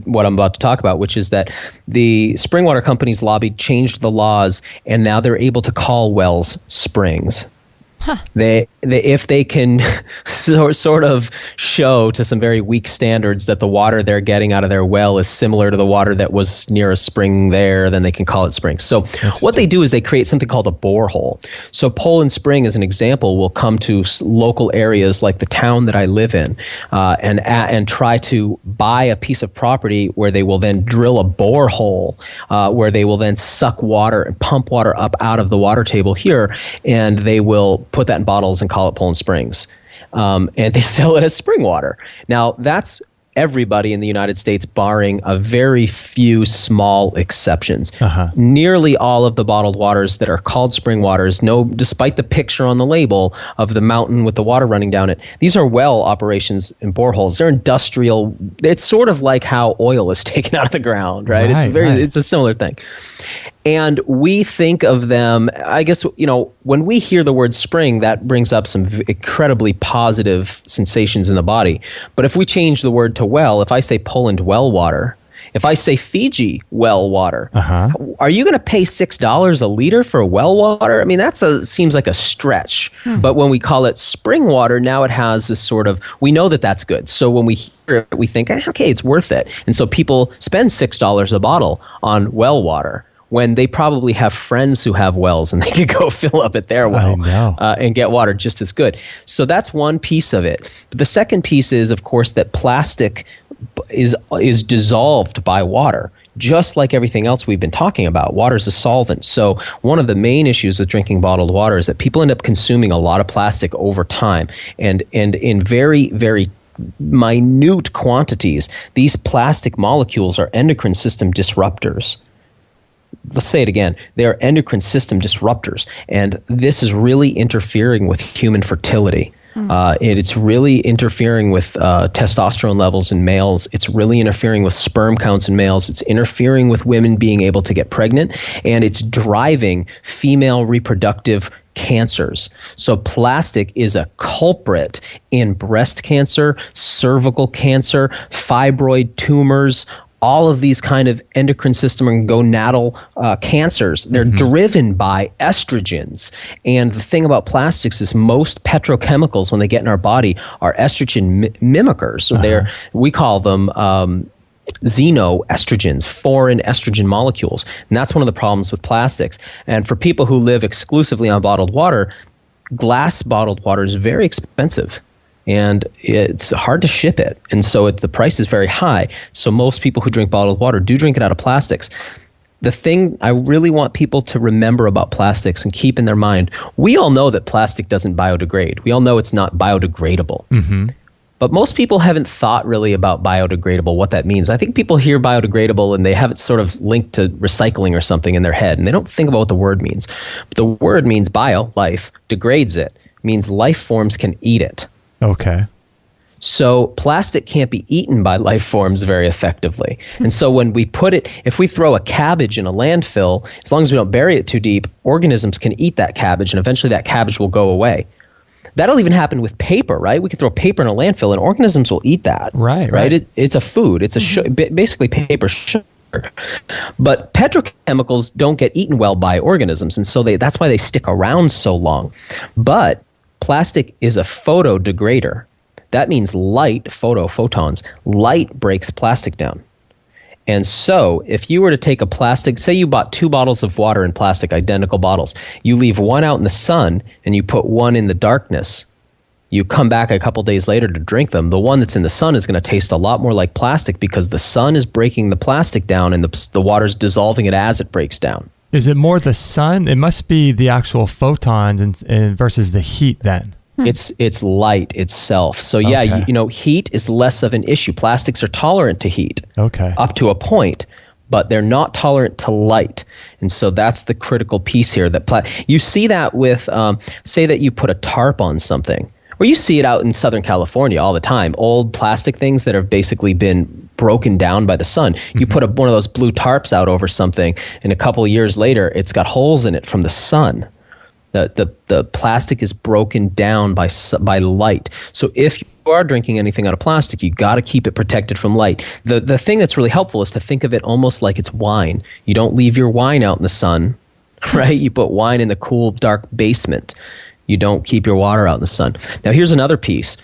what I'm about to talk about, which is that the spring water companies lobbied, changed the laws, and now they're able to call wells springs. Huh. They if they can sort of show to some very weak standards that the water they're getting out of their well is similar to the water that was near a spring there, then they can call it spring. So what they do is they create something called a borehole. So Poland Spring, as an example, will come to local areas like the town that I live in and try to buy a piece of property where they will then drill a borehole where they will then suck water and pump water up out of the water table here, and they will put that in bottles and call it Poland Springs. And they sell it as spring water. Now, that's everybody in the United States, barring a very few small exceptions. Nearly all of the bottled waters that are called spring waters, despite the picture on the label of the mountain with the water running down it, these are well operations and boreholes. They're industrial. It's sort of like how oil is taken out of the ground, right? It's a similar thing. And we think of them, I guess, when we hear the word spring, that brings up some incredibly positive sensations in the body. But if we change the word to well, if I say Poland well water, if I say Fiji well water, are you going to pay $6 a liter for well water? I mean, seems like a stretch. But when we call it spring water, now it has this sort of, we know that that's good. So when we hear it, we think, okay, it's worth it. And so people spend $6 a bottle on well water, when they probably have friends who have wells and they could go fill up at their well and get water just as good. So that's one piece of it. But the second piece is, of course, that plastic is dissolved by water, just like everything else we've been talking about. Water is a solvent. So one of the main issues with drinking bottled water is that people end up consuming a lot of plastic over time, and in very, very minute quantities. These plastic molecules are endocrine system disruptors. Let's say it again. They are endocrine system disruptors, and this is really interfering with human fertility. It's really interfering with testosterone levels in males. It's really interfering with sperm counts in males. It's interfering with women being able to get pregnant, and it's driving female reproductive cancers. So plastic is a culprit in breast cancer, cervical cancer, fibroid tumors, all of these kind of endocrine system and gonadal cancers. They're driven by estrogens. And the thing about plastics is most petrochemicals, when they get in our body, are estrogen mimickers. So we call them xenoestrogens, foreign estrogen molecules. And that's one of the problems with plastics. And for people who live exclusively on bottled water, glass bottled water is very expensive. And it's hard to ship it. And so the price is very high. So most people who drink bottled water do drink it out of plastics. The thing I really want people to remember about plastics and keep in their mind, we all know that plastic doesn't biodegrade. We all know it's not biodegradable. But most people haven't thought really about biodegradable, what that means. I think people hear biodegradable and they have it sort of linked to recycling or something in their head, and they don't think about what the word means. But the word means bio, life, degrades it, means life forms can eat it. Okay. So plastic can't be eaten by life forms very effectively. And so when we if we throw a cabbage in a landfill, as long as we don't bury it too deep, organisms can eat that cabbage, and eventually that cabbage will go away. That'll even happen with paper, right? We could throw paper in a landfill and organisms will eat that. Right. It's a food. It's basically paper sugar. But petrochemicals don't get eaten well by organisms, and so that's why they stick around so long. But plastic is a photodegrader. That means photons. Light breaks plastic down. And so if you were to take a plastic, say you bought 2 bottles of water in plastic, identical bottles, you leave one out in the sun and you put one in the darkness, you come back a couple days later to drink them, the one that's in the sun is going to taste a lot more like plastic because the sun is breaking the plastic down and the water's dissolving it as it breaks down. Is it more the sun? It must be the actual photons and versus the heat then. It's light itself. So yeah, heat is less of an issue. Plastics are tolerant to heat up to a point, but they're not tolerant to light. And so that's the critical piece here. You see that with, say that you put a tarp on something, or you see it out in Southern California all the time, old plastic things that have basically been broken down by the sun. You put one of those blue tarps out over something, and a couple of years later, it's got holes in it from the sun. The plastic is broken down by light. So if you are drinking anything out of plastic, you got to keep it protected from light. The thing that's really helpful is to think of it almost like it's wine. You don't leave your wine out in the sun, right? You put wine in the cool, dark basement. You don't keep your water out in the sun. Now, here's another piece.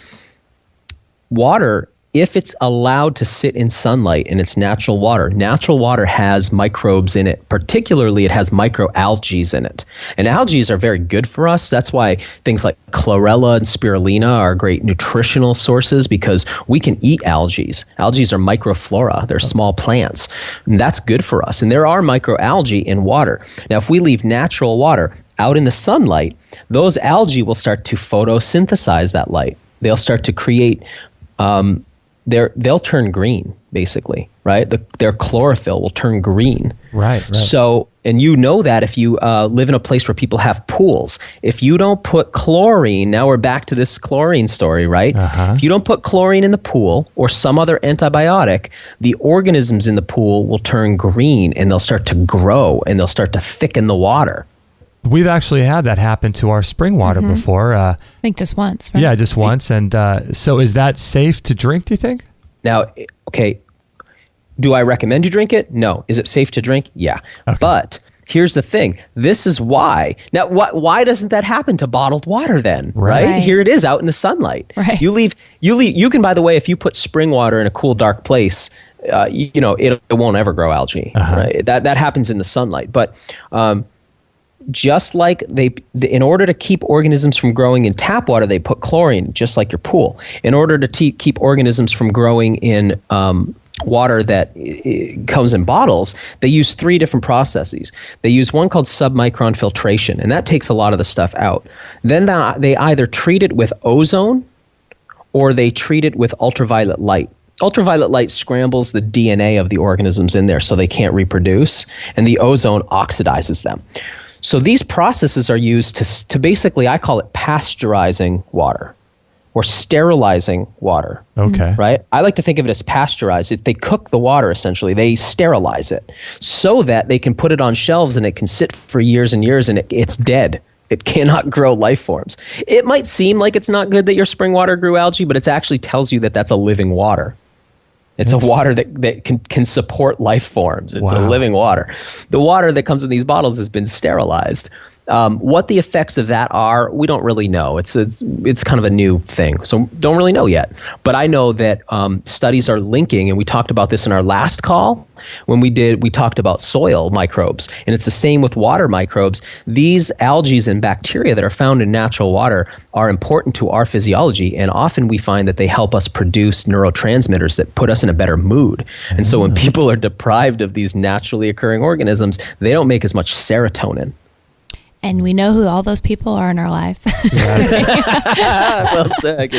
Water, if it's allowed to sit in sunlight and it's natural water has microbes in it. Particularly, it has microalgae in it. And algae are very good for us. That's why things like chlorella and spirulina are great nutritional sources, because we can eat algae. Algae are microflora. They're small plants. And that's good for us. And there are microalgae in water. Now, if we leave natural water out in the sunlight, those algae will start to photosynthesize that light. They'll start to create they'll turn green, basically, right? Their chlorophyll will turn green. Right. So, and you know that if you live in a place where people have pools, if you don't put chlorine, now we're back to this chlorine story, right? If you don't put chlorine in the pool or some other antibiotic, the organisms in the pool will turn green and they'll start to grow and they'll start to thicken the water. We've actually had that happen to our spring water before. I think just once, right? Yeah, just once. And so is that safe to drink, do you think? Now, okay, do I recommend you drink it? No. Is it safe to drink? Yeah. Okay. But here's the thing. This is why. Now, why doesn't that happen to bottled water then, right? Here it is out in the sunlight. Right. You can, by the way, if you put spring water in a cool, dark place, it won't ever grow algae, right? That happens in the sunlight. But just like in order to keep organisms from growing in tap water, they put chlorine, just like your pool. In order to keep organisms from growing in water that comes in bottles, they use 3 different processes. They use one called submicron filtration, and that takes a lot of the stuff out. Then they either treat it with ozone or they treat it with ultraviolet light. Ultraviolet light scrambles the DNA of the organisms in there so they can't reproduce, and the ozone oxidizes them. So these processes are used to basically, I call it pasteurizing water or sterilizing water. Okay. Right? I like to think of it as pasteurized. They cook the water, essentially. They sterilize it so that they can put it on shelves and it can sit for years and years and it's dead. It cannot grow life forms. It might seem like it's not good that your spring water grew algae, but it actually tells you that that's a living water. It's a water that can support life forms. It's a living water. The water that comes in these bottles has been sterilized. What the effects of that are, we don't really know. It's kind of a new thing, so don't really know yet. But I know that studies are linking, and we talked about this in our last call when we talked about soil microbes, and it's the same with water microbes. These algae and bacteria that are found in natural water are important to our physiology, and often we find that they help us produce neurotransmitters that put us in a better mood. And so when people are deprived of these naturally occurring organisms, they don't make as much serotonin. And we know who all those people are in our lives. Well said.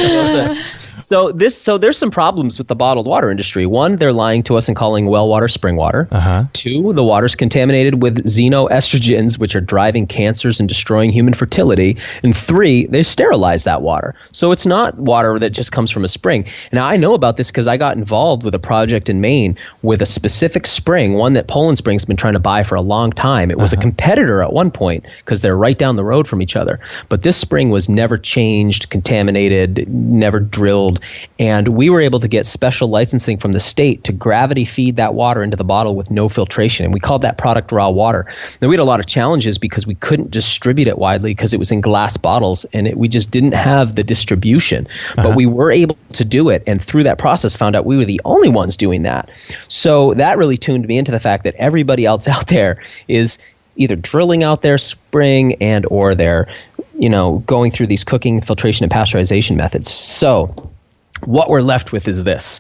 So there's some problems with the bottled water industry. One, they're lying to us and calling well water spring water. 2, the water's contaminated with xenoestrogens, which are driving cancers and destroying human fertility. And 3, they sterilize that water. So it's not water that just comes from a spring. Now, I know about this because I got involved with a project in Maine with a specific spring, one that Poland Spring's been trying to buy for a long time. It was a competitor at one point because they're right down the road from each other. But this spring was never changed, contaminated, never drilled. And we were able to get special licensing from the state to gravity feed that water into the bottle with no filtration. And we called that product raw water. Now, we had a lot of challenges because we couldn't distribute it widely because it was in glass bottles and we just didn't have the distribution. But we were able to do it. And through that process, found out we were the only ones doing that. So that really tuned me into the fact that everybody else out there is either drilling out their spring and or they're, going through these cooking, filtration, and pasteurization methods. So what we're left with is this.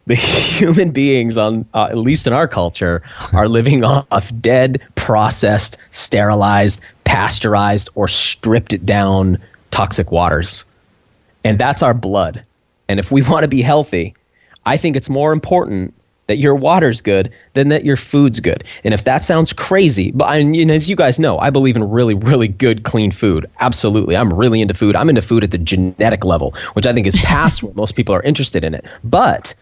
The human beings at least in our culture, are living off dead, processed, sterilized, pasteurized, or stripped it down toxic waters. And that's our blood. And if we want to be healthy, I think it's more important that your water's good than that your food's good. And if that sounds crazy, but as you guys know, I believe in really, really good, clean food. Absolutely. I'm really into food. I'm into food at the genetic level, which I think is past where most people are interested in it. But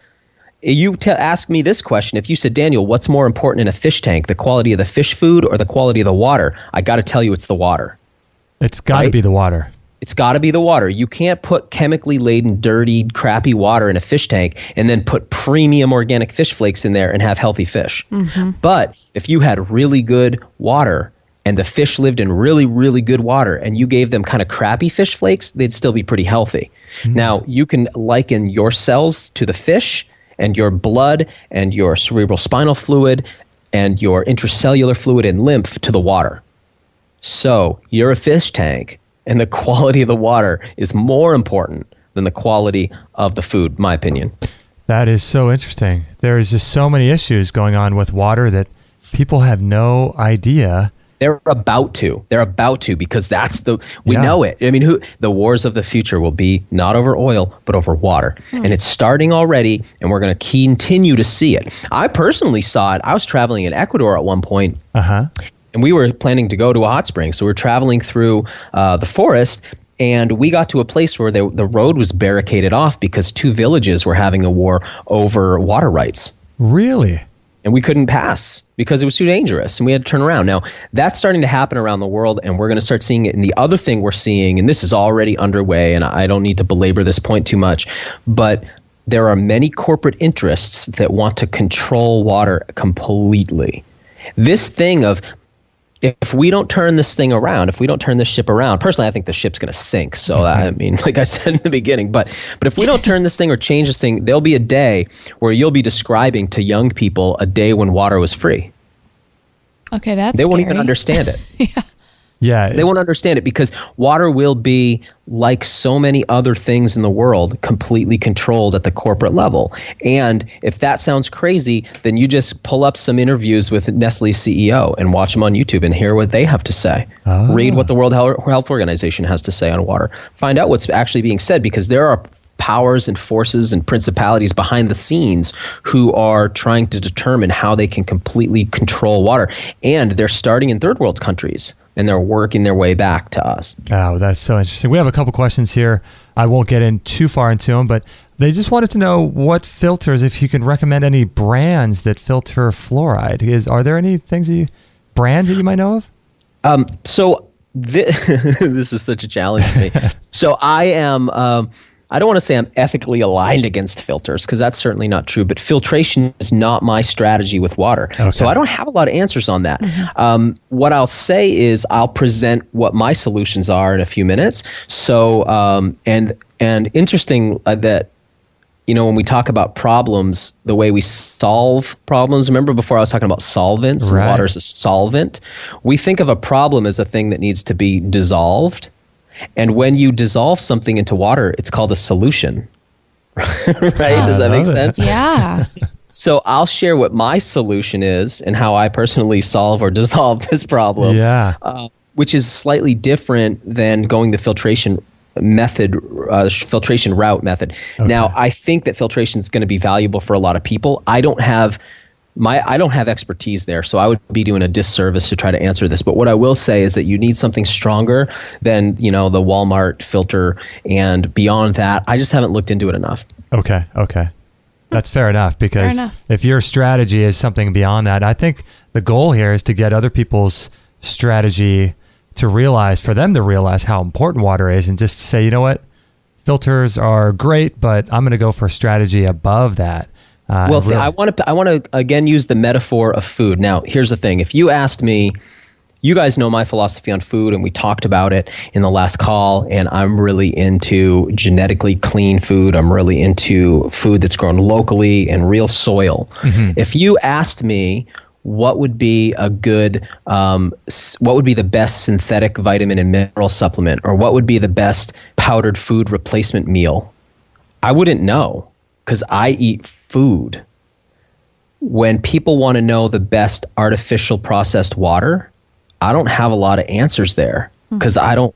you ask me this question, if you said, Daniel, what's more important in a fish tank, the quality of the fish food or the quality of the water? I got to tell you it's the water. It's got to right? be the water. It's got to be the water. You can't put chemically laden, dirty, crappy water in a fish tank and then put premium organic fish flakes in there and have healthy fish. But if you had really good water and the fish lived in really, really good water and you gave them kind of crappy fish flakes, they'd still be pretty healthy. Now, you can liken your cells to the fish and your blood and your cerebral spinal fluid and your intracellular fluid and lymph to the water. So you're a fish tank. And the quality of the water is more important than the quality of the food, my opinion. That is so interesting. There's just so many issues going on with water that people have no idea. They're about to because we know it. I mean, the wars of the future will be not over oil, but over water. And it's starting already, and we're going to continue to see it. I personally saw it. I was traveling in Ecuador at one point. And we were planning to go to a hot spring. So we were traveling through the forest, and we got to a place where the road was barricaded off because two villages were having a war over water rights. Really? And we couldn't pass because it was too dangerous, and we had to turn around. Now, that's starting to happen around the world, and we're going to start seeing it. And the other thing we're seeing, and this is already underway, and I don't need to belabor this point too much, but there are many corporate interests that want to control water completely. This thing of, if we don't turn this thing around, if we don't turn this ship around, personally, I think the ship's going to sink. So, I mean, like I said in the beginning, but if we don't turn this thing or change this thing, there'll be a day where you'll be describing to young people a day when water was free. Okay, that's They won't scary. even understand it. Yeah. They won't understand it because water will be, like so many other things in the world, completely controlled at the corporate level. And if that sounds crazy, then you just pull up some interviews with Nestle's CEO and watch them on YouTube and hear what they have to say. Read what the World Health Organization has to say on water. Find out what's actually being said, because there are powers and forces and principalities behind the scenes who are trying to determine how they can completely control water. And they're starting in third world countries, and they're working their way back to us. Oh, that's so interesting. We have a couple questions here. I won't get in too far into them, but they just wanted to know what filters, if you can recommend any brands that filter fluoride. Are there any brands that you might know of? This is such a challenge for me. So I am... I don't want to say I'm ethically aligned against filters, because that's certainly not true, but filtration is not my strategy with water. Okay. So I don't have a lot of answers on that. What I'll say is I'll present what my solutions are in a few minutes. So, and interesting that, when we talk about problems, the way we solve problems, remember before I was talking about solvents, right. And water is a solvent. We think of a problem as a thing that needs to be dissolved. And when you dissolve something into water, it's called a solution. Right? Does that make sense? Yeah. So I'll share what my solution is and how I personally solve or dissolve this problem. Yeah. Which is slightly different than going the filtration route method. Okay. Now, I think that filtration is going to be valuable for a lot of people. I don't have expertise there, so I would be doing a disservice to try to answer this. But what I will say is that you need something stronger than, the Walmart filter, and beyond that, I just haven't looked into it enough. Okay. That's fair enough, because if your strategy is something beyond that, I think the goal here is to get other people's strategy for them to realize how important water is, and just say, you know what, filters are great, but I'm going to go for a strategy above that. I want to again use the metaphor of food. Now, here's the thing. If you asked me, you guys know my philosophy on food, and we talked about it in the last call, and I'm really into genetically clean food. I'm really into food that's grown locally and real soil. Mm-hmm. If you asked me what would be the best synthetic vitamin and mineral supplement, or what would be the best powdered food replacement meal, I wouldn't know. Because I eat food. When people want to know the best artificial processed water, I don't have a lot of answers there, because to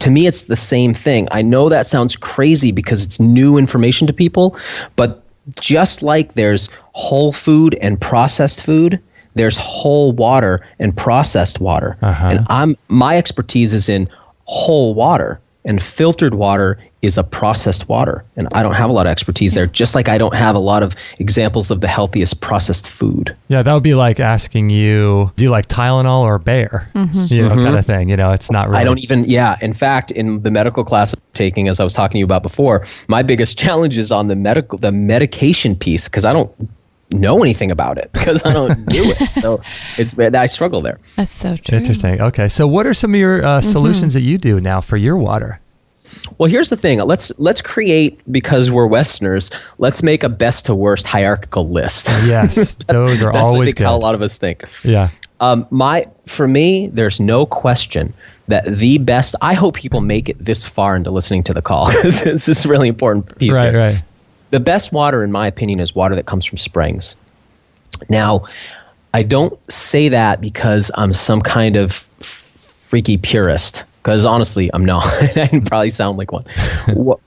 me, it's the same thing. I know that sounds crazy because it's new information to people, but just like there's whole food and processed food, there's whole water and processed water. Uh-huh. And my expertise is in whole water. And filtered water is a processed water. And I don't have a lot of expertise there, just like I don't have a lot of examples of the healthiest processed food. Yeah, that would be like asking you, do you like Tylenol or Bayer? Kind of thing. It's not really. I don't even, In fact, in the medical class I'm taking, as I was talking to you about before, my biggest challenge is on the medication piece, because I don't know anything about it, because I don't do it. So I struggle there. That's so true. Interesting. Okay. So what are some of your solutions that you do now for your water? Well, here's the thing. Let's create, because we're Westerners, let's make a best to worst hierarchical list. Yes, those are always good. How a lot of us think. Yeah. For me, there's no question that the best. I hope people make it this far into listening to the call, because this is a really important piece. Right. The best water, in my opinion, is water that comes from springs. Now, I don't say that because I'm some kind of freaky purist, because honestly, I'm not. I probably sound like one.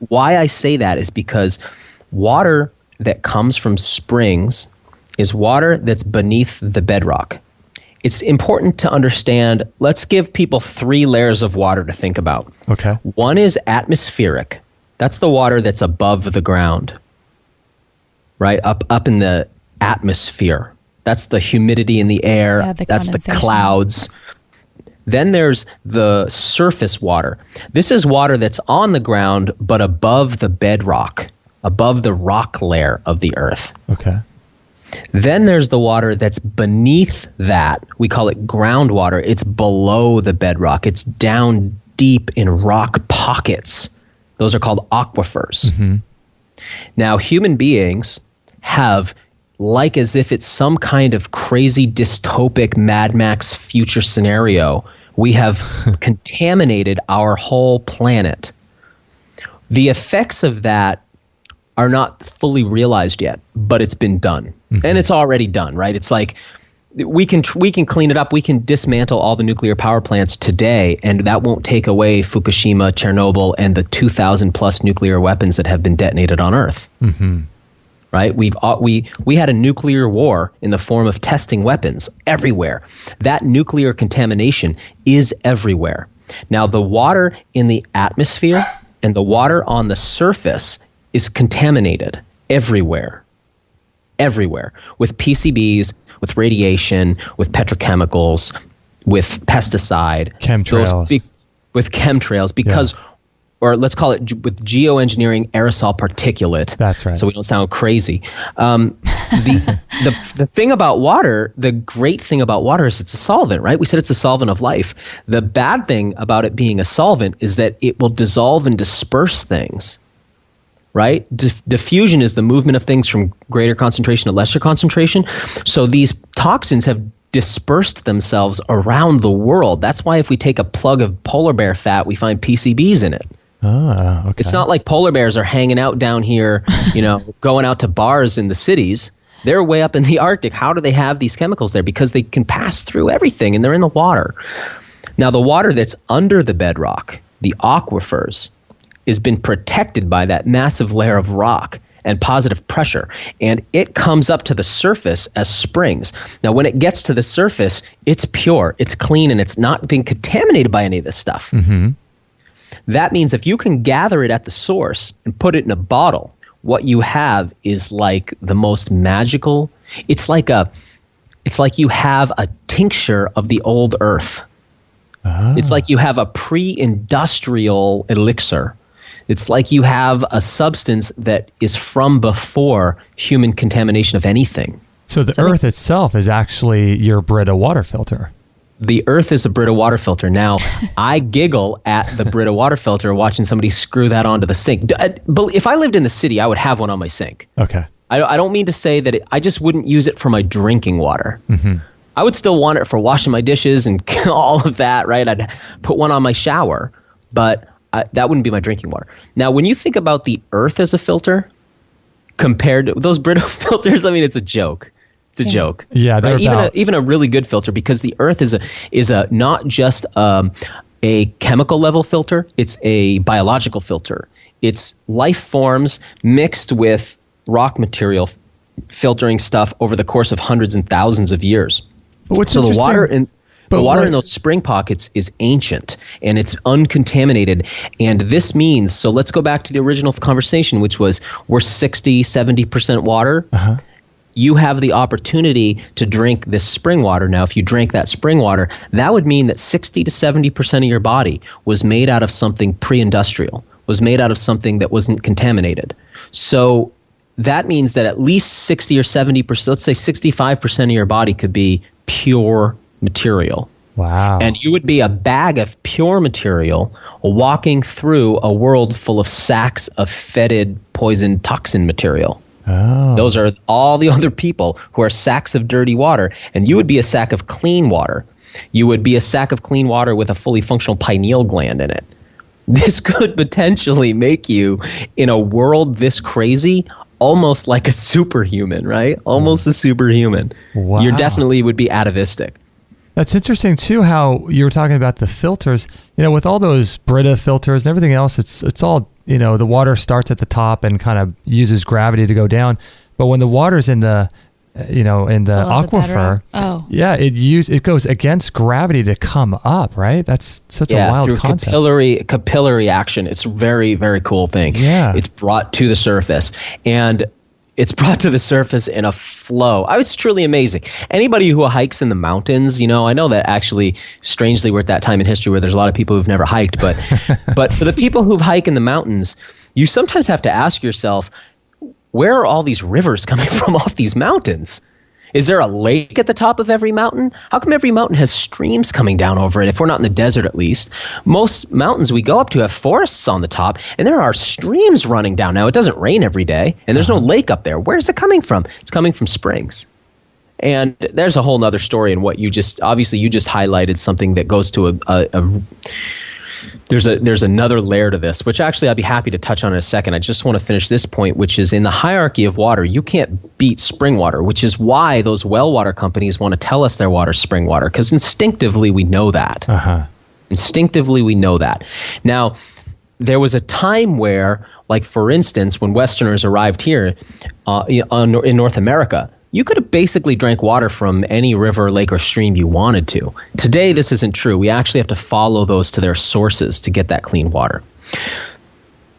Why I say that is because water that comes from springs is water that's beneath the bedrock. It's important to understand. Let's give people 3 layers of water to think about. Okay. One is atmospheric. That's the water that's above the ground, right? Up in the atmosphere. That's the humidity in the air. That's the clouds. Then there's the surface water. This is water that's on the ground, but above the bedrock, above the rock layer of the earth. Okay. Then there's the water that's beneath that. We call it groundwater. It's below the bedrock. It's down deep in rock pockets. Those are called aquifers. Now, human beings have, like as if it's some kind of crazy dystopic Mad Max future scenario, we have contaminated our whole planet. The effects of that are not fully realized yet, but it's been done. And it's already done, right? It's like we can clean it up. We can dismantle all the nuclear power plants today, and that won't take away Fukushima, Chernobyl, and the 2,000 plus nuclear weapons that have been detonated on Earth. Right? We had a nuclear war in the form of testing weapons everywhere. That nuclear contamination is everywhere. Now, the water in the atmosphere and the water on the surface is contaminated everywhere, with PCBs, with radiation, with petrochemicals, with pesticide. Chemtrails. With chemtrails, because or let's call it with geoengineering aerosol particulate. That's right. So we don't sound crazy. The thing about water, the great thing about water is it's a solvent, right? We said it's a solvent of life. The bad thing about it being a solvent is that it will dissolve and disperse things, right? Diffusion is the movement of things from greater concentration to lesser concentration. So these toxins have dispersed themselves around the world. That's why if we take a plug of polar bear fat, we find PCBs in it. Ah, okay. It's not like polar bears are hanging out down here, going out to bars in the cities. They're way up in the Arctic. How do they have these chemicals there? Because they can pass through everything and they're in the water. Now, the water that's under the bedrock, the aquifers, has been protected by that massive layer of rock and positive pressure. And it comes up to the surface as springs. Now, when it gets to the surface, it's pure, it's clean, and it's not being contaminated by any of this stuff. That means if you can gather it at the source and put it in a bottle, what you have is like the most magical. It's like you have a tincture of the old earth. It's like you have a pre-industrial elixir. It's like you have a substance that is from before human contamination of anything. So the earth itself is actually your Brita water filter. The earth is a Brita water filter. Now, I giggle at the Brita water filter watching somebody screw that onto the sink. But if I lived in the city, I would have one on my sink. Okay. I don't mean to say that I just wouldn't use it for my drinking water. I would still want it for washing my dishes and all of that, right? I'd put one on my shower, but that wouldn't be my drinking water. Now, when you think about the earth as a filter compared to those Brita filters, I mean, it's a joke. It's a joke. Yeah, they're right? Even a really good filter, because the earth is a not just a chemical level filter, it's a biological filter. It's life forms mixed with rock material filtering stuff over the course of hundreds and thousands of years. But what's so interesting? The water in those spring pockets is ancient and it's uncontaminated. And this means, so let's go back to the original conversation, which was we're 60, 70% water. Uh-huh. You have the opportunity to drink this spring water. Now, if you drank that spring water, that would mean that 60 to 70% of your body was made out of something pre-industrial, was made out of something that wasn't contaminated. So that means that at least 60 or 70%, let's say 65% of your body could be pure material. Wow. And you would be a bag of pure material walking through a world full of sacks of fetid, poison, toxin material. Oh. Those are all the other people who are sacks of dirty water. And you would be a sack of clean water. You would be a sack of clean water with a fully functional pineal gland in it. This could potentially make you, in a world this crazy, almost like a superhuman, right? Almost a superhuman. Wow. You definitely would be atavistic. That's interesting too, how you were talking about the filters. You know, with all those Brita filters and everything else, it's all, you know, the water starts at the top and kind of uses gravity to go down. But when the water's in the, you know, in the aquifer, it goes against gravity to come up, right? That's such a wild concept. Capillary action. It's a very, very cool thing. Yeah. It's brought to the surface. And it's brought to the surface in a flow. It's truly amazing. Anybody who hikes in the mountains, you know, I know that actually, strangely, we're at that time in history where there's a lot of people who've never hiked, but but for the people who hike in the mountains, you sometimes have to ask yourself, where are all these rivers coming from off these mountains? Is there a lake at the top of every mountain? How come every mountain has streams coming down over it, if we're not in the desert at least? Most mountains we go up to have forests on the top, and there are streams running down. Now, it doesn't rain every day, and there's no lake up there. Where is it coming from? It's coming from springs. And there's a whole nother story in what you just highlighted something that goes to there's another layer to this, which actually I'd be happy to touch on in a second. I just want to finish this point, which is in the hierarchy of water, you can't beat spring water, which is why those well water companies want to tell us their water's spring water, because instinctively we know that. Uh-huh. Instinctively we know that. Now, there was a time where, like for instance, when Westerners arrived here in North America, you could have basically drank water from any river, lake, or stream you wanted to. Today, this isn't true. We actually have to follow those to their sources to get that clean water.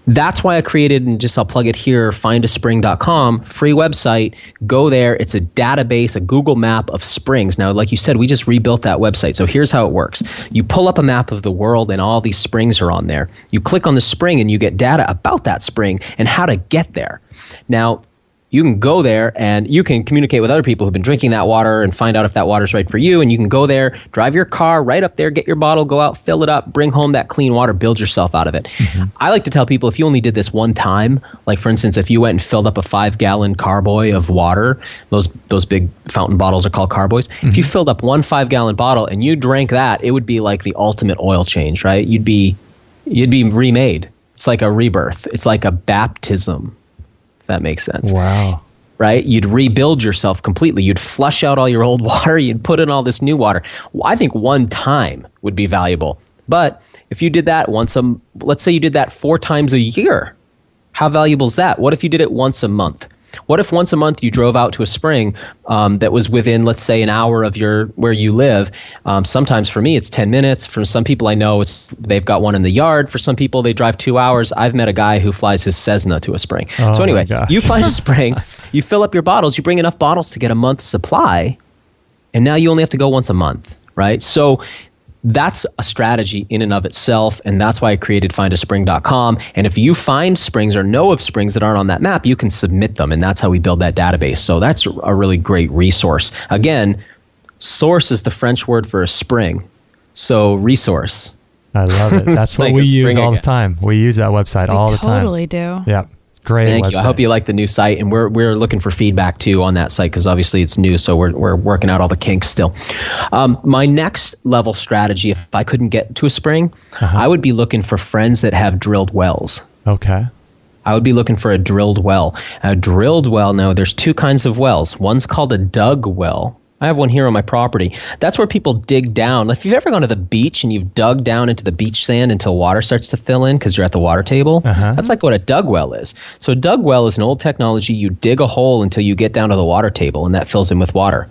That's why I created, and I'll plug it here, findaspring.com, free website. Go there. It's a database, a Google map of springs. Now, like you said, we just rebuilt that website. So here's how it works. You pull up a map of the world and all these springs are on there. You click on the spring and you get data about that spring and how to get there. Now, you can go there and you can communicate with other people who've been drinking that water and find out if that water's right for you. And you can go there, drive your car right up there, get your bottle, go out, fill it up, bring home that clean water, build yourself out of it. Mm-hmm. I like to tell people, if you only did this one time, like for instance, if you went and filled up a 5-gallon carboy of water, those big fountain bottles are called carboys. Mm-hmm. If you filled up one 5-gallon bottle and you drank that, it would be like the ultimate oil change, right? You'd be remade. It's like a rebirth. It's like a baptism. That makes sense. Wow. Right? You'd rebuild yourself completely. You'd flush out all your old water. You'd put in all this new water. I think one time would be valuable. But if you did that let's say you did that 4 times a year, how valuable is that? What if you did it once a month? What if once a month you drove out to a spring that was within, let's say, an hour of where you live? Sometimes for me, it's 10 minutes. For some people I know, they've got one in the yard. For some people, they drive 2 hours. I've met a guy who flies his Cessna to a spring. Oh, so anyway, you find a spring, you fill up your bottles, you bring enough bottles to get a month's supply, and now you only have to go once a month, right? So that's a strategy in and of itself, and that's why I created findaspring.com. And if you find springs or know of springs that aren't on that map, you can submit them, and that's how we build that database. So that's a really great resource. Again, source is the French word for a spring, so resource. I love it. That's what we use all the time. We use that website all the time. We totally do. Yeah. Great. Thank website. you. I hope you like the new site, and we're looking for feedback too on that site, because obviously it's new, so we're working out all the kinks still. My next level strategy, if I couldn't get to a spring, I would be looking for friends that have drilled wells. Okay. I would be looking for a drilled well. A drilled well. Now, there's 2 kinds of wells. One's called a dug well. I have one here on my property. That's where people dig down. If you've ever gone to the beach and you've dug down into the beach sand until water starts to fill in because you're at the water table, that's like what a dug well is. So a dug well is an old technology. You dig a hole until you get down to the water table, and that fills in with water.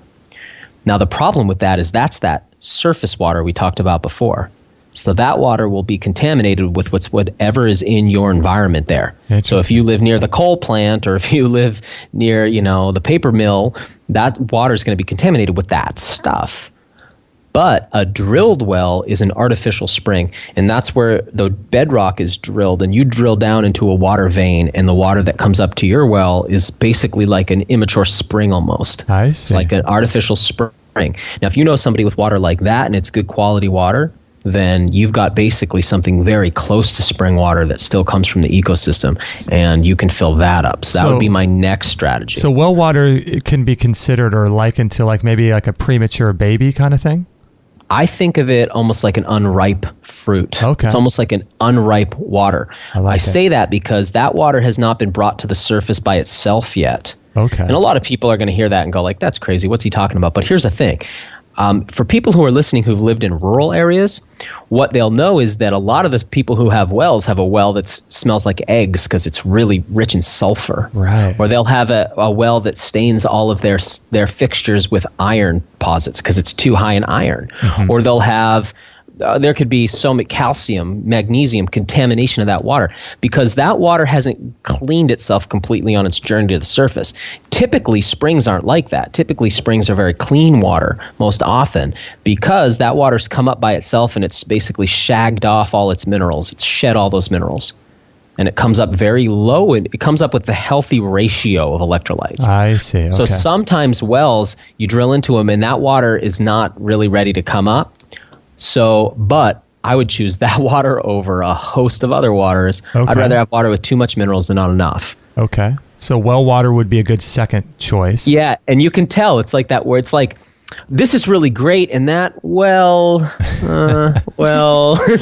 Now, the problem with that is that's that surface water we talked about before. So that water will be contaminated with whatever is in your environment there. So if you live near the coal plant, or if you live near, the paper mill, that water is going to be contaminated with that stuff. But a drilled well is an artificial spring, and that's where the bedrock is drilled, and you drill down into a water vein, and the water that comes up to your well is basically like an immature spring almost. I see. It's like an artificial spring. Now, if you know somebody with water like that and it's good quality water, then you've got basically something very close to spring water that still comes from the ecosystem, and you can fill that up. So that would be my next strategy. So well water can be considered or likened to maybe like a premature baby kind of thing? I think of it almost like an unripe fruit. Okay. It's almost like an unripe water. I say that because that water has not been brought to the surface by itself yet. Okay. And a lot of people are going to hear that and go like, that's crazy. What's he talking about? But here's the thing. For people who are listening who've lived in rural areas, what they'll know is that a lot of the people who have wells have a well that smells like eggs because it's really rich in sulfur. Right. Or they'll have a well that stains all of their fixtures with iron deposits because it's too high in iron. Mm-hmm. Or they'll have... there could be so much calcium, magnesium contamination of that water because that water hasn't cleaned itself completely on its journey to the surface. Typically, springs aren't like that. Typically, springs are very clean water most often because that water's come up by itself and it's basically shagged off all its minerals. It's shed all those minerals. And it comes up very low. And it comes up with the healthy ratio of electrolytes. I see. Okay. So sometimes wells, you drill into them and that water is not really ready to come up. So, but I would choose that water over a host of other waters. Okay. I'd rather have water with too much minerals than not enough. Okay. So well water would be a good second choice. Yeah. And you can tell it's like that where it's like, this is really great. And that, it's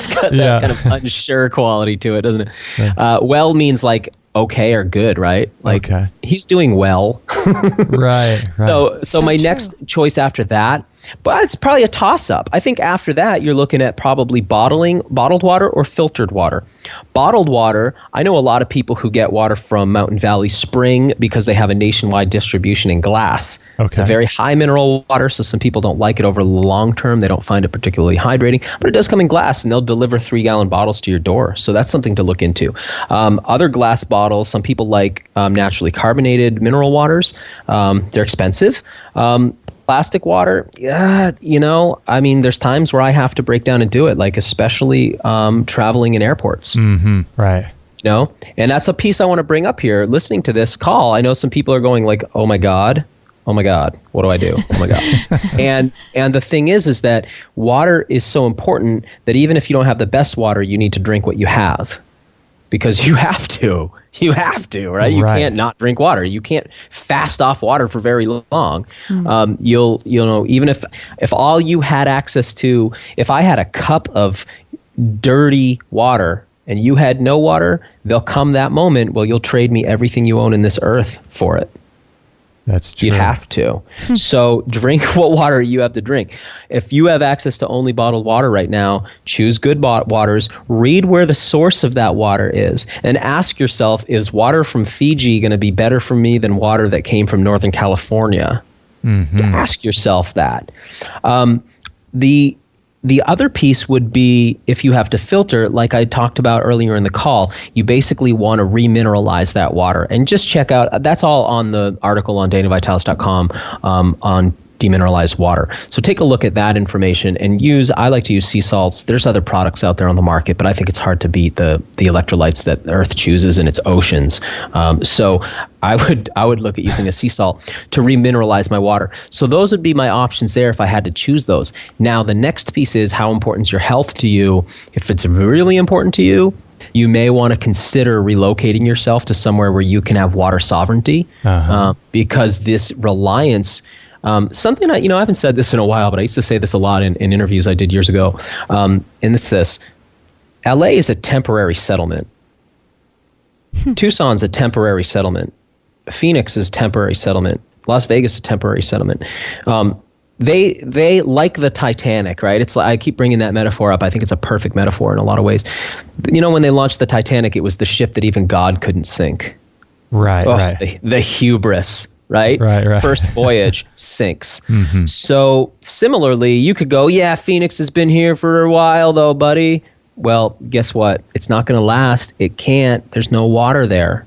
got that kind of unsure quality to it, doesn't it? Yeah. Well means like okay or good, right? Like he's doing well. Right. So my next choice after that, but it's probably a toss-up. I think after that, you're looking at probably bottled water or filtered water. Bottled water, I know a lot of people who get water from Mountain Valley Spring because they have a nationwide distribution in glass. Okay. It's a very high mineral water, so some people don't like it over the long term. They don't find it particularly hydrating, but it does come in glass, and they'll deliver 3-gallon bottles to your door. So that's something to look into. Other glass bottles, some people like naturally carbonated mineral waters. They're expensive. Plastic water, there's times where I have to break down and do it, like especially traveling in airports. Mm-hmm. Right. And that's a piece I want to bring up here. Listening to this call, I know some people are going like, oh my God, what do I do? Oh my God. And the thing is that water is so important that even if you don't have the best water, you need to drink what you have. Because you have to, right? You can't not drink water. You can't fast off water for very long. You'll even if all you had access to, if I had a cup of dirty water and you had no water, there'll come that moment where you'll trade me everything you own in this earth for it. That's true. You have to. So drink what water you have to drink. If you have access to only bottled water right now, choose good waters. Read where the source of that water is. And ask yourself, is water from Fiji going to be better for me than water that came from Northern California? Mm-hmm. Ask yourself that. The other piece would be if you have to filter, like I talked about earlier in the call, you basically want to remineralize that water. And just check out, that's all on the article on danavitalis.com on demineralized water. So take a look at that information and I like to use sea salts. There's other products out there on the market, but I think it's hard to beat the electrolytes that Earth chooses in its oceans. So I would look at using a sea salt to remineralize my water. So those would be my options there if I had to choose those. Now, the next piece is how important is your health to you? If it's really important to you, you may want to consider relocating yourself to somewhere where you can have water sovereignty because this reliance... something I haven't said this in a while, but I used to say this a lot in interviews I did years ago. And it's this: LA is a temporary settlement. Tucson's a temporary settlement. Phoenix is a temporary settlement. Las Vegas is a temporary settlement. They like the Titanic, right? It's like, I keep bringing that metaphor up. I think it's a perfect metaphor in a lot of ways. When they launched the Titanic, it was the ship that even God couldn't sink. Right. The hubris right? Right. First voyage sinks. So similarly, you could go, yeah, Phoenix has been here for a while though, buddy. Well, guess what? It's not going to last. It can't. There's no water there.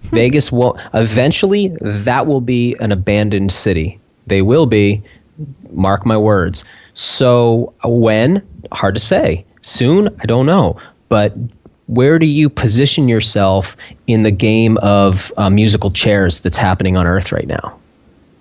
Vegas will eventually, that will be an abandoned city. They will be, mark my words. So when? Hard to say. Soon? I don't know. But where do you position yourself in the game of musical chairs that's happening on Earth right now?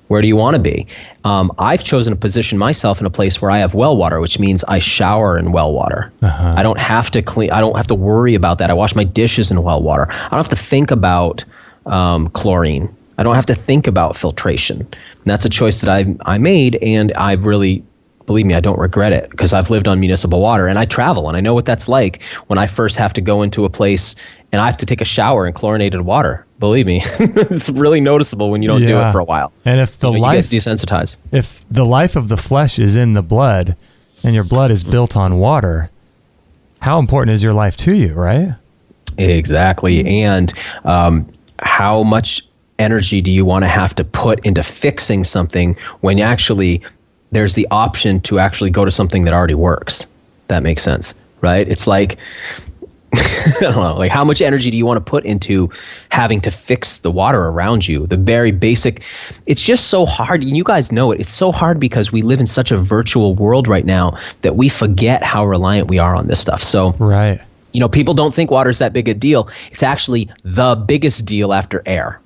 Where do you want to be? I've chosen to position myself in a place where I have well water, which means I shower in well water. I don't have to clean. I don't have to worry about that. I wash my dishes in well water. I don't have to think about chlorine. I don't have to think about filtration. And that's a choice that I made, and I really, believe me, I don't regret it, because I've lived on municipal water and I travel and I know what that's like when I first have to go into a place and I have to take a shower in chlorinated water. Believe me, it's really noticeable when you don't do it for a while. And if the you get desensitized. If the life of the flesh is in the blood and your blood is built on water, how important is your life to you, right? Exactly. And how much energy do you want to have to put into fixing something when actually there's the option to actually go to something that already works? That makes sense, right? It's like, I don't know, like how much energy do you want to put into having to fix the water around you? The very basic, it's just so hard. And you guys know it. It's so hard because we live in such a virtual world right now that we forget how reliant we are on this stuff. So, right. People don't think water's that big a deal. It's actually the biggest deal after air.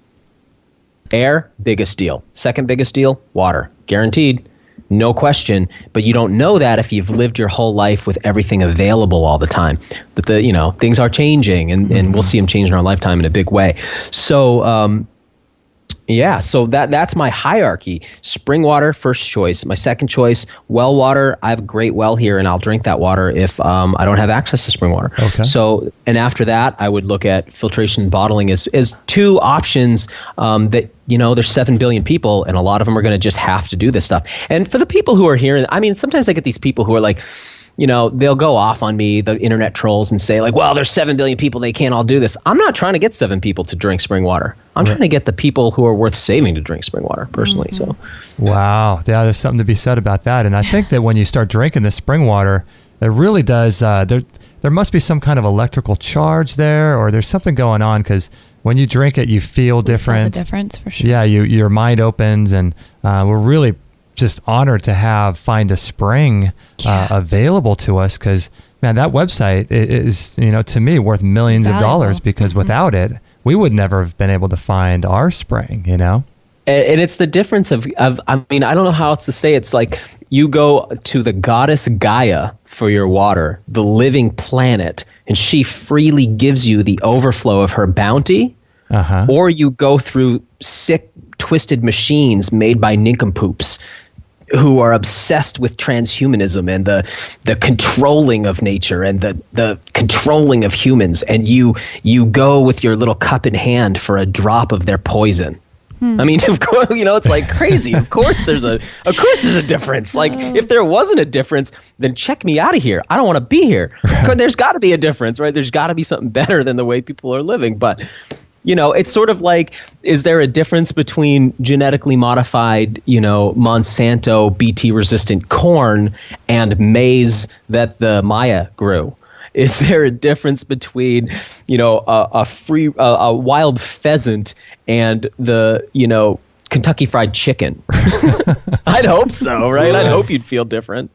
Air, biggest deal. Second biggest deal, water. Guaranteed. No question, but you don't know that if you've lived your whole life with everything available all the time. But things are changing, and we'll see them change in our lifetime in a big way. So, so that's my hierarchy. Spring water, first choice. My second choice, well water. I have a great well here, and I'll drink that water if I don't have access to spring water. Okay. So, and after that, I would look at filtration and bottling as two options that, there's 7 billion people, and a lot of them are going to just have to do this stuff. And for the people who are here, sometimes I get these people who are like, they'll go off on me, the internet trolls, and say like, well, there's 7 billion people, they can't all do this. I'm not trying to get 7 people to drink spring water. I'm trying to get the people who are worth saving to drink spring water, personally. So, wow. Yeah, there's something to be said about that. And I think that when you start drinking this spring water, it really does, there must be some kind of electrical charge there, or there's something going on, because when you drink it, you feel different. Feel the difference, for sure. Yeah, your mind opens, and we're really just honored to find a spring available to us, because man, that website is to me worth millions of dollars, because without it, we would never have been able to find our spring. And it's the difference of I don't know how else to say it. It's like you go to the goddess Gaia for your water, the living planet, and she freely gives you the overflow of her bounty, or you go through sick, twisted machines made by nincompoops who are obsessed with transhumanism and the controlling of nature and the controlling of humans, and you go with your little cup in hand for a drop of their poison. Of course, it's like crazy. Of course there's a difference. Like, if there wasn't a difference, then check me out of here. I don't want to be here. There's got to be a difference, right? There's got to be something better than the way people are living. But it's sort of like, is there a difference between genetically modified, Monsanto BT resistant corn and maize that the Maya grew? Is there a difference between, a wild pheasant and the, Kentucky Fried Chicken? I'd hope so, right? I'd hope you'd feel different.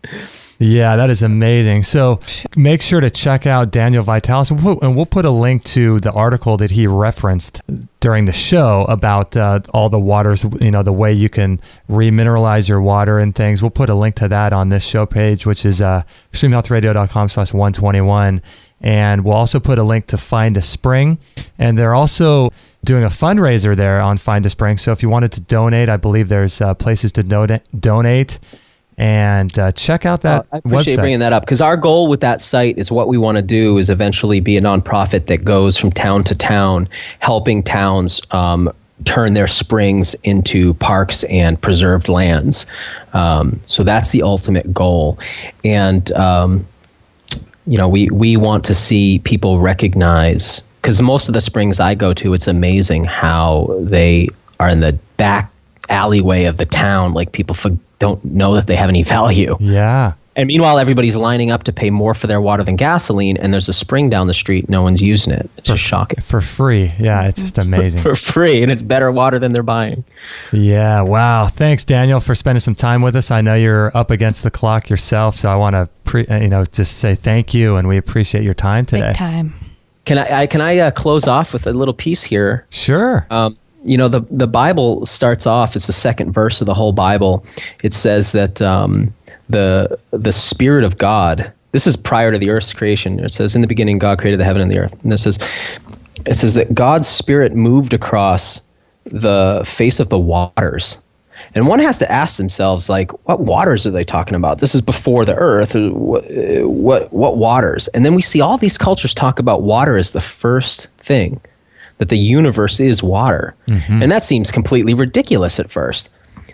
Yeah, that is amazing. So make sure to check out Daniel Vitalis, and we'll put a link to the article that he referenced during the show about all the waters, the way you can remineralize your water and things. We'll put a link to that on this show page, which is extremehealthradio.com/121. And we'll also put a link to Find a Spring. And they're also doing a fundraiser there on Find a Spring. So if you wanted to donate, I believe there's places to donate. And check out that I appreciate website. Bringing that up, because our goal with that site is what we want to do is eventually be a nonprofit that goes from town to town, helping towns turn their springs into parks and preserved lands. So that's the ultimate goal. And, we want to see people recognize, because most of the springs I go to, it's amazing how they are in the back alleyway of the town. Like people don't know that they have any value. Yeah. And meanwhile, everybody's lining up to pay more for their water than gasoline, and there's a spring down the street. No one's using it. It's just shocking. For free. Yeah, it's just amazing. For free, and it's better water than they're buying. Yeah, wow. Thanks, Daniel, for spending some time with us. I know you're up against the clock yourself, so I want to just say thank you, and we appreciate your time today. Big time. Can I close off with a little piece here? Sure. The Bible starts off, it's the second verse of the whole Bible. It says that the Spirit of God, this is prior to the earth's creation. It says, in the beginning, God created the heaven and the earth. And it says that God's Spirit moved across the face of the waters. And one has to ask themselves, like, what waters are they talking about? This is before the earth. What waters? And then we see all these cultures talk about water as the first thing, that the universe is water. Mm-hmm. And that seems completely ridiculous at first.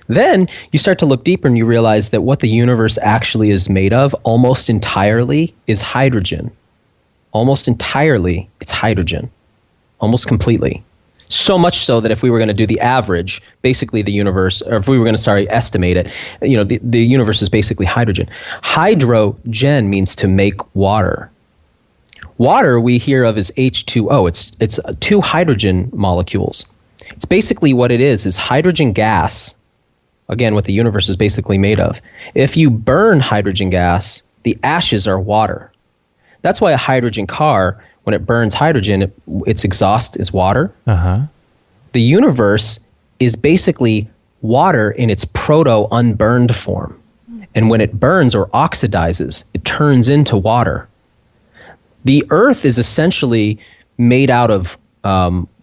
Then you start to look deeper and you realize that what the universe actually is made of almost entirely is hydrogen. Almost entirely, it's hydrogen. Almost completely. So much so that if we were going to do the average, basically the universe, or if we were going to, estimate it, the universe is basically hydrogen. Hydrogen means to make water. Water we hear of as H2O. It's two hydrogen molecules. It's basically what it is hydrogen gas. Again, what the universe is basically made of. If you burn hydrogen gas, the ashes are water. That's why a hydrogen car, when it burns hydrogen, its exhaust is water. Uh-huh. The universe is basically water in its proto-unburned form. And when it burns or oxidizes, it turns into water. The earth is essentially made out of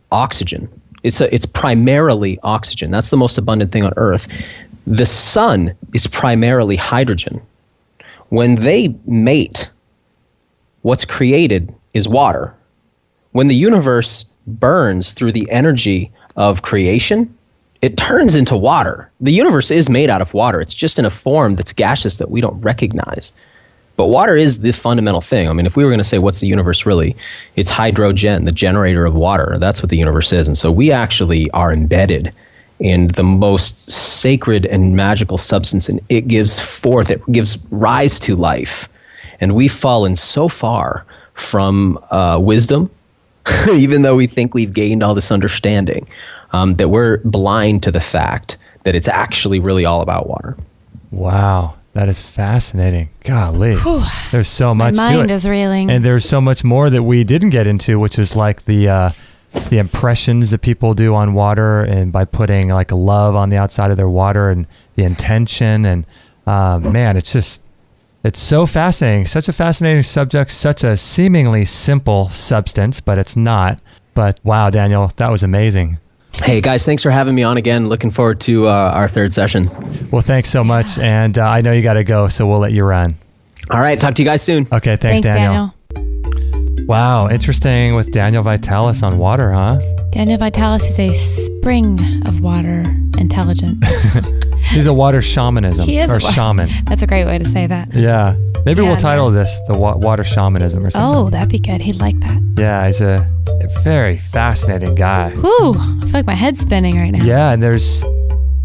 oxygen. It's primarily oxygen. That's the most abundant thing on Earth. The sun is primarily hydrogen. When they mate, what's created is water. When the universe burns through the energy of creation, it turns into water. The universe is made out of water. It's just in a form that's gaseous that we don't recognize. But water is the fundamental thing. I mean, if we were going to say, what's the universe really? It's hydrogen, the generator of water. That's what the universe is. And so we actually are embedded in the most sacred and magical substance, and it gives rise to life. And we've fallen so far from wisdom, even though we think we've gained all this understanding, that we're blind to the fact that it's actually really all about water. Wow. That is fascinating. Golly. Whew. There's so much to it. My mind is reeling. And there's so much more that we didn't get into, which is like the impressions that people do on water, and by putting like love on the outside of their water, and the intention. And man, it's so fascinating. Such a fascinating subject, such a seemingly simple substance, but it's not. But wow, Daniel, that was amazing. Hey guys, thanks for having me on again. Looking forward to our third session. Well, thanks so much. And I know you got to go, so we'll let you run. All right. Talk to you guys soon. Okay. Thanks, Daniel. Wow. Interesting with Daniel Vitalis on water, huh? Daniel Vitalis is a spring of water intelligence. He's a water shamanism. He is shaman. That's a great way to say that. Yeah. Maybe we'll title this the water shamanism or something. Oh, that'd be good. He'd like that. Yeah, he's a very fascinating guy. Whew, I feel like my head's spinning right now. Yeah, and there's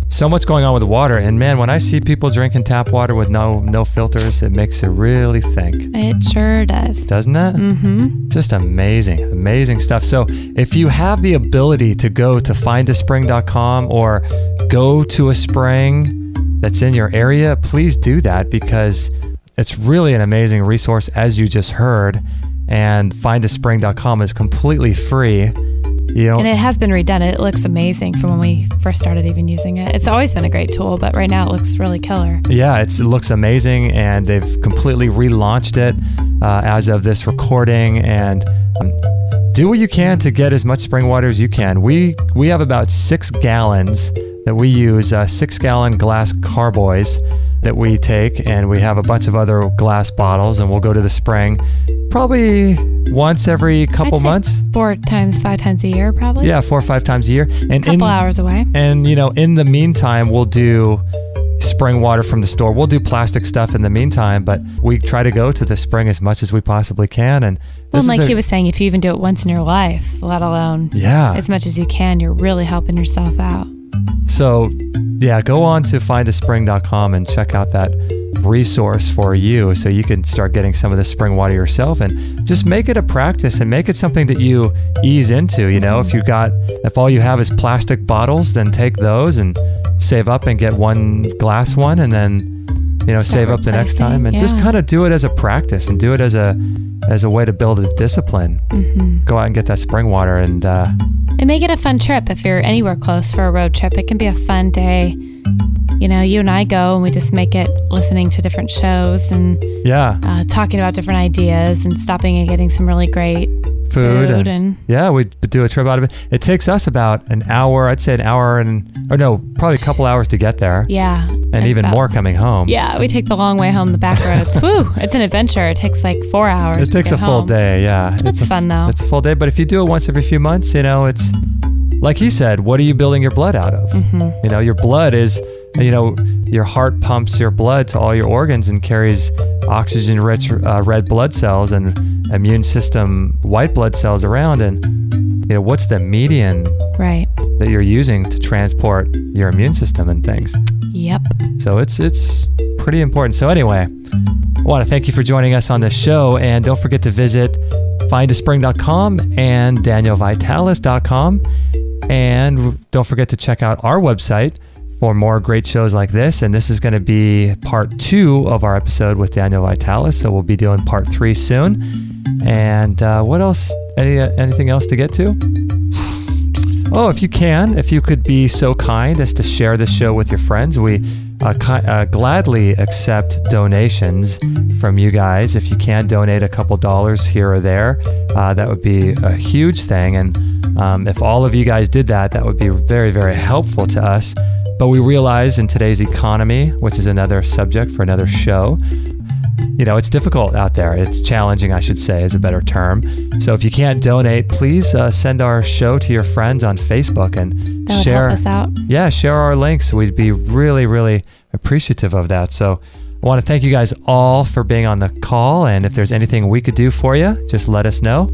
so much going on with water. And man, when I see people drinking tap water with no filters, it makes you really think. It sure does. Doesn't it? Mm-hmm. Just amazing stuff. So if you have the ability to go to findaspring.com or go to a spring that's in your area, please do that, because it's really an amazing resource, as you just heard. And findaspring.com is completely free. And it has been redone. It looks amazing from when we first started even using it. It's always been a great tool, but right now it looks really killer. Yeah, it looks amazing, and they've completely relaunched it as of this recording. And do what you can to get as much spring water as you can. We have about 6 gallons that we use, 6-gallon glass carboys that we take, and we have a bunch of other glass bottles, and we'll go to the spring probably once every couple months. 5 times a year, probably. Yeah, 4 or 5 times a year. And a couple hours away. And, in the meantime, we'll do spring water from the store. We'll do plastic stuff in the meantime, but we try to go to the spring as much as we possibly can. And like he was saying, if you even do it once in your life, let alone as much as you can, you're really helping yourself out. So go on to findaspring.com and check out that resource for you so you can start getting some of the spring water yourself, and just make it a practice and make it something that you ease into. If all you have is plastic bottles, then take those and save up and get one glass one, and then save up the next time, and just kind of do it as a practice and do it as a way to build a discipline. Go out and get that spring water and make it a fun trip. If you're anywhere close for a road trip, it can be a fun day. You and I go and we just make it listening to different shows and talking about different ideas and stopping and getting some really great food and we do a trip out of it. It takes us about an hour. I'd say an hour probably a couple hours to get there. And even more coming home. We take the long way home, the back roads. Woo! It's an adventure. It takes like 4 hours. It takes a full day. It's fun though. It's a full day, but if you do it once every few months, it's like he said, what are you building your blood out of? Your blood is, your heart pumps your blood to all your organs and carries oxygen-rich red blood cells and immune system white blood cells around. And, what's the median that you're using to transport your immune system and things? Yep. So it's pretty important. So anyway, I want to thank you for joining us on this show. And don't forget to visit findaspring.com and danielvitalis.com. And don't forget to check out our website for more great shows like this. And this is going to be part 2 of our episode with Daniel Vitalis. So we'll be doing part 3 soon. And what else? Anything else to get to? Oh, if you could be so kind as to share this show with your friends. We gladly accept donations from you guys. If you can donate a couple dollars here or there, that would be a huge thing. And if all of you guys did that, that would be very, very helpful to us. But we realize in today's economy, which is another subject for another show, it's difficult out there. It's challenging, I should say, is a better term. So if you can't donate, please send our show to your friends on Facebook and share. Help us out. Yeah, share our links. We'd be really, really appreciative of that. So I want to thank you guys all for being on the call. And if there's anything we could do for you, just let us know.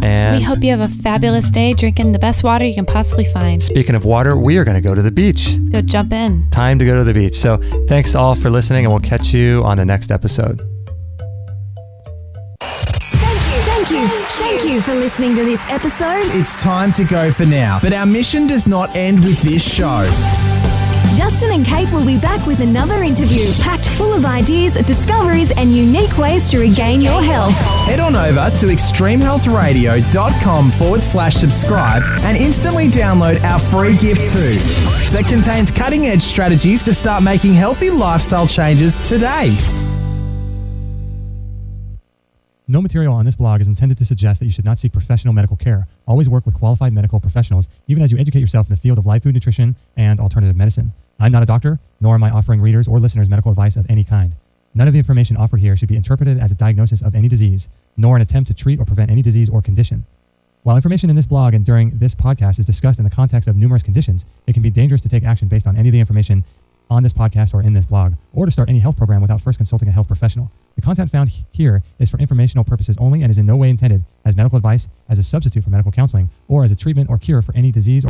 And we hope you have a fabulous day drinking the best water you can possibly find. Speaking of water, we are going to go to the beach. Let's go jump in. Time to go to the beach. So thanks all for listening, and we'll catch you on the next episode. Thank you for listening to this episode. It's time to go for now, but our mission does not end with this show. Justin and Kate will be back with another interview packed full of ideas, discoveries, and unique ways to regain your health. Head on over to extremehealthradio.com/subscribe and instantly download our free gift too that contains cutting-edge strategies to start making healthy lifestyle changes today. No material on this blog is intended to suggest that you should not seek professional medical care. Always work with qualified medical professionals, even as you educate yourself in the field of live food nutrition and alternative medicine. I'm not a doctor, nor am I offering readers or listeners medical advice of any kind. None of the information offered here should be interpreted as a diagnosis of any disease, nor an attempt to treat or prevent any disease or condition. While information in this blog and during this podcast is discussed in the context of numerous conditions, it can be dangerous to take action based on any of the information on this podcast or in this blog, or to start any health program without first consulting a health professional. The content found here is for informational purposes only and is in no way intended as medical advice, as a substitute for medical counseling, or as a treatment or cure for any disease or